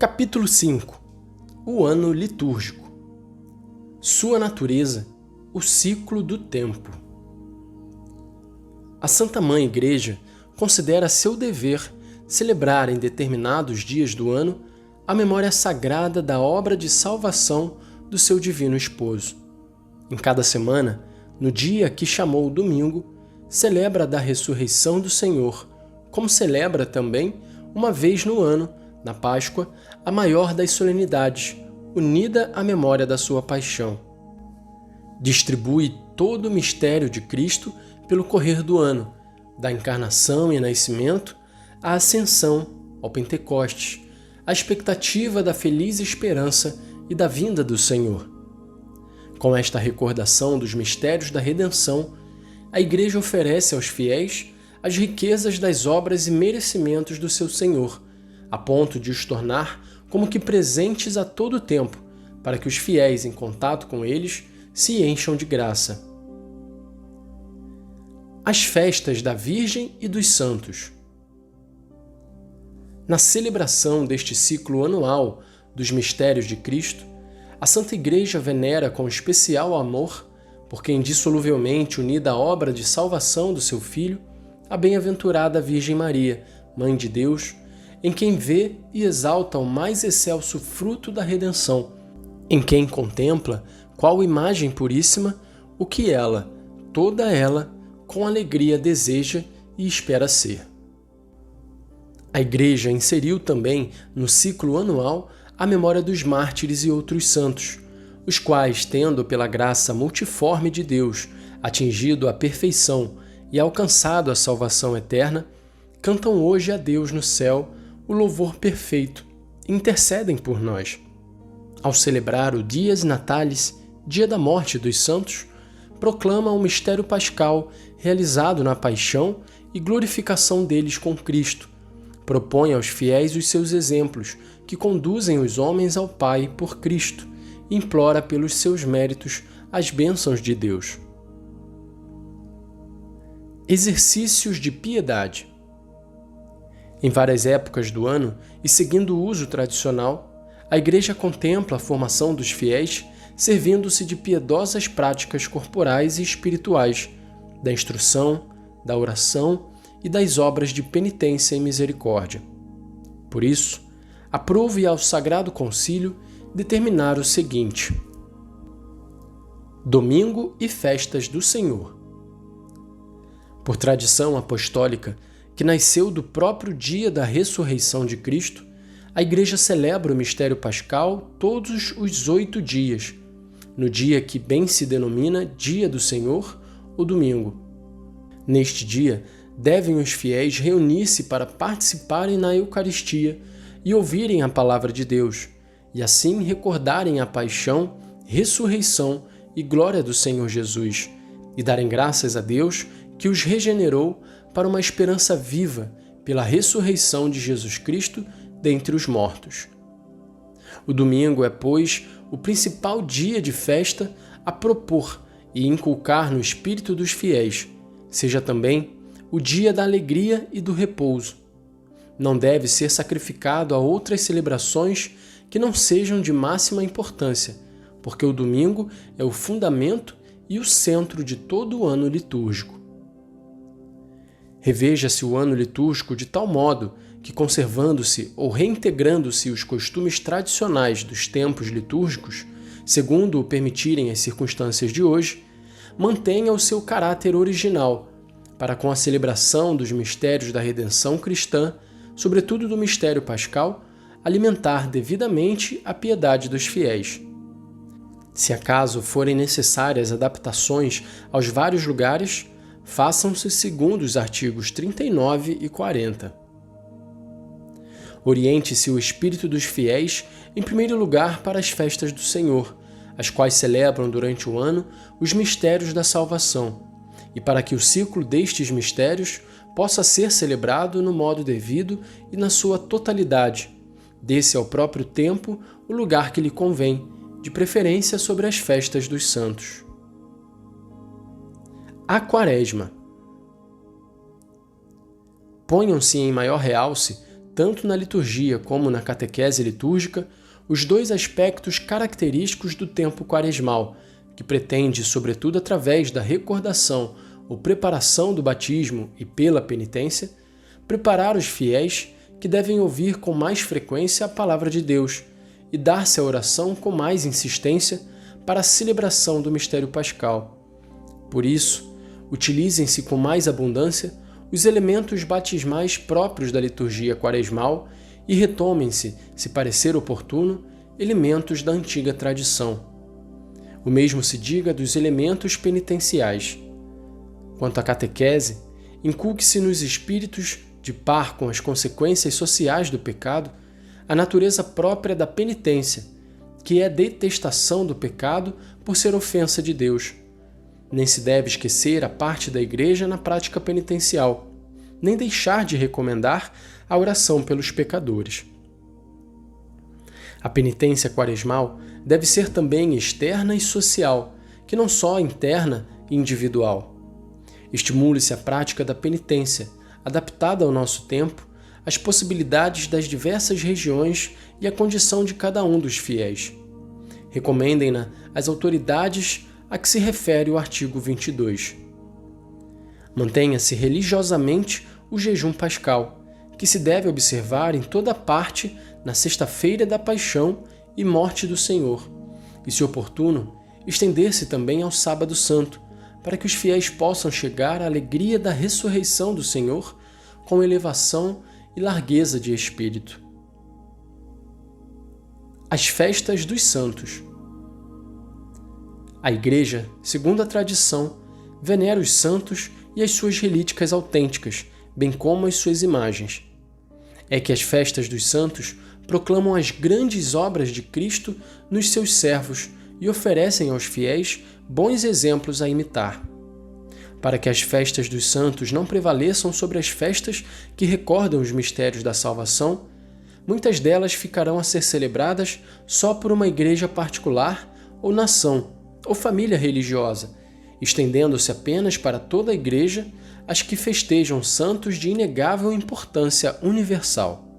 Capítulo 5. O ano litúrgico. Sua natureza, o ciclo do tempo. A Santa Mãe Igreja considera seu dever celebrar em determinados dias do ano a memória sagrada da obra de salvação do seu divino esposo. Em cada semana, no dia que chamou domingo, celebra da ressurreição do Senhor, como celebra também, uma vez no ano, na Páscoa, a maior das solenidades, unida à memória da sua paixão. Distribui todo o mistério de Cristo pelo correr do ano, da encarnação e nascimento à ascensão, ao Pentecostes, à expectativa da feliz esperança e da vinda do Senhor. Com esta recordação dos mistérios da redenção, a Igreja oferece aos fiéis as riquezas das obras e merecimentos do seu Senhor, a ponto de os tornar como que presentes a todo tempo, para que os fiéis em contato com eles se encham de graça. As festas da Virgem e dos Santos. Na celebração deste ciclo anual dos mistérios de Cristo, a Santa Igreja venera com especial amor, porque indissoluvelmente unida à obra de salvação do seu Filho, a bem-aventurada Virgem Maria, Mãe de Deus, em quem vê e exalta o mais excelso fruto da redenção, em quem contempla, qual imagem puríssima, o que ela, toda ela, com alegria deseja e espera ser. A Igreja inseriu também no ciclo anual a memória dos mártires e outros santos, os quais, tendo pela graça multiforme de Deus atingido a perfeição e alcançado a salvação eterna, cantam hoje a Deus no céu o louvor perfeito e intercedem por nós. Ao celebrar o Dies Natalis, dia da morte dos santos, proclama o mistério pascal realizado na paixão e glorificação deles com Cristo. Propõe aos fiéis os seus exemplos, que conduzem os homens ao Pai por Cristo, e implora pelos seus méritos as bênçãos de Deus. Exercícios de piedade. Em várias épocas do ano, e seguindo o uso tradicional, a Igreja contempla a formação dos fiéis servindo-se de piedosas práticas corporais e espirituais, da instrução, da oração e das obras de penitência e misericórdia. Por isso, aprove ao Sagrado Concílio determinar o seguinte: Domingo e festas do Senhor. Por tradição apostólica, que nasceu do próprio dia da ressurreição de Cristo, a Igreja celebra o mistério pascal todos os 8 dias, no dia que bem se denomina Dia do Senhor, o domingo. Neste dia, devem os fiéis reunir-se para participarem na Eucaristia e ouvirem a palavra de Deus, e assim recordarem a paixão, ressurreição e glória do Senhor Jesus, e darem graças a Deus que os regenerou para uma esperança viva pela ressurreição de Jesus Cristo dentre os mortos. O domingo é, pois, o principal dia de festa a propor e inculcar no espírito dos fiéis, seja também o dia da alegria e do repouso. Não deve ser sacrificado a outras celebrações que não sejam de máxima importância, porque o domingo é o fundamento e o centro de todo o ano litúrgico. Reveja-se o ano litúrgico de tal modo que, conservando-se ou reintegrando-se os costumes tradicionais dos tempos litúrgicos, segundo o permitirem as circunstâncias de hoje, mantenha o seu caráter original, para com a celebração dos mistérios da redenção cristã, sobretudo do mistério pascal, alimentar devidamente a piedade dos fiéis. Se acaso forem necessárias adaptações aos vários lugares, façam-se segundo os artigos 39 e 40. Oriente-se o espírito dos fiéis, em primeiro lugar, para as festas do Senhor, as quais celebram durante o ano os mistérios da salvação, e para que o ciclo destes mistérios possa ser celebrado no modo devido e na sua totalidade, desse ao próprio tempo o lugar que lhe convém, de preferência sobre as festas dos santos. A Quaresma. Ponham-se em maior realce tanto na liturgia como na catequese litúrgica, os dois aspectos característicos do tempo quaresmal, que pretende, sobretudo através da recordação ou preparação do batismo e pela penitência, preparar os fiéis que devem ouvir com mais frequência a palavra de Deus e dar-se à oração com mais insistência para a celebração do mistério pascal. Por isso, utilizem-se com mais abundância os elementos batismais próprios da liturgia quaresmal e retomem-se, se parecer oportuno, elementos da antiga tradição. O mesmo se diga dos elementos penitenciais. Quanto à catequese, inculque-se nos espíritos, de par com as consequências sociais do pecado, a natureza própria da penitência, que é a detestação do pecado por ser ofensa de Deus. Nem se deve esquecer a parte da Igreja na prática penitencial, nem deixar de recomendar a oração pelos pecadores. A penitência quaresmal deve ser também externa e social, que não só interna e individual. Estimule-se a prática da penitência, adaptada ao nosso tempo, às possibilidades das diversas regiões e à condição de cada um dos fiéis. Recomendem-na às autoridades a que se refere o artigo 22. Mantenha-se religiosamente o jejum pascal, que se deve observar em toda parte na sexta-feira da Paixão e Morte do Senhor, e, se oportuno, estender-se também ao Sábado Santo, para que os fiéis possam chegar à alegria da ressurreição do Senhor com elevação e largueza de espírito. As festas dos santos. A Igreja, segundo a tradição, venera os santos e as suas relíquicas autênticas, bem como as suas imagens. É que as festas dos santos proclamam as grandes obras de Cristo nos seus servos e oferecem aos fiéis bons exemplos a imitar. Para que as festas dos santos não prevaleçam sobre as festas que recordam os mistérios da salvação, muitas delas ficarão a ser celebradas só por uma igreja particular ou nação ou família religiosa, estendendo-se apenas para toda a igreja as que festejam santos de inegável importância universal.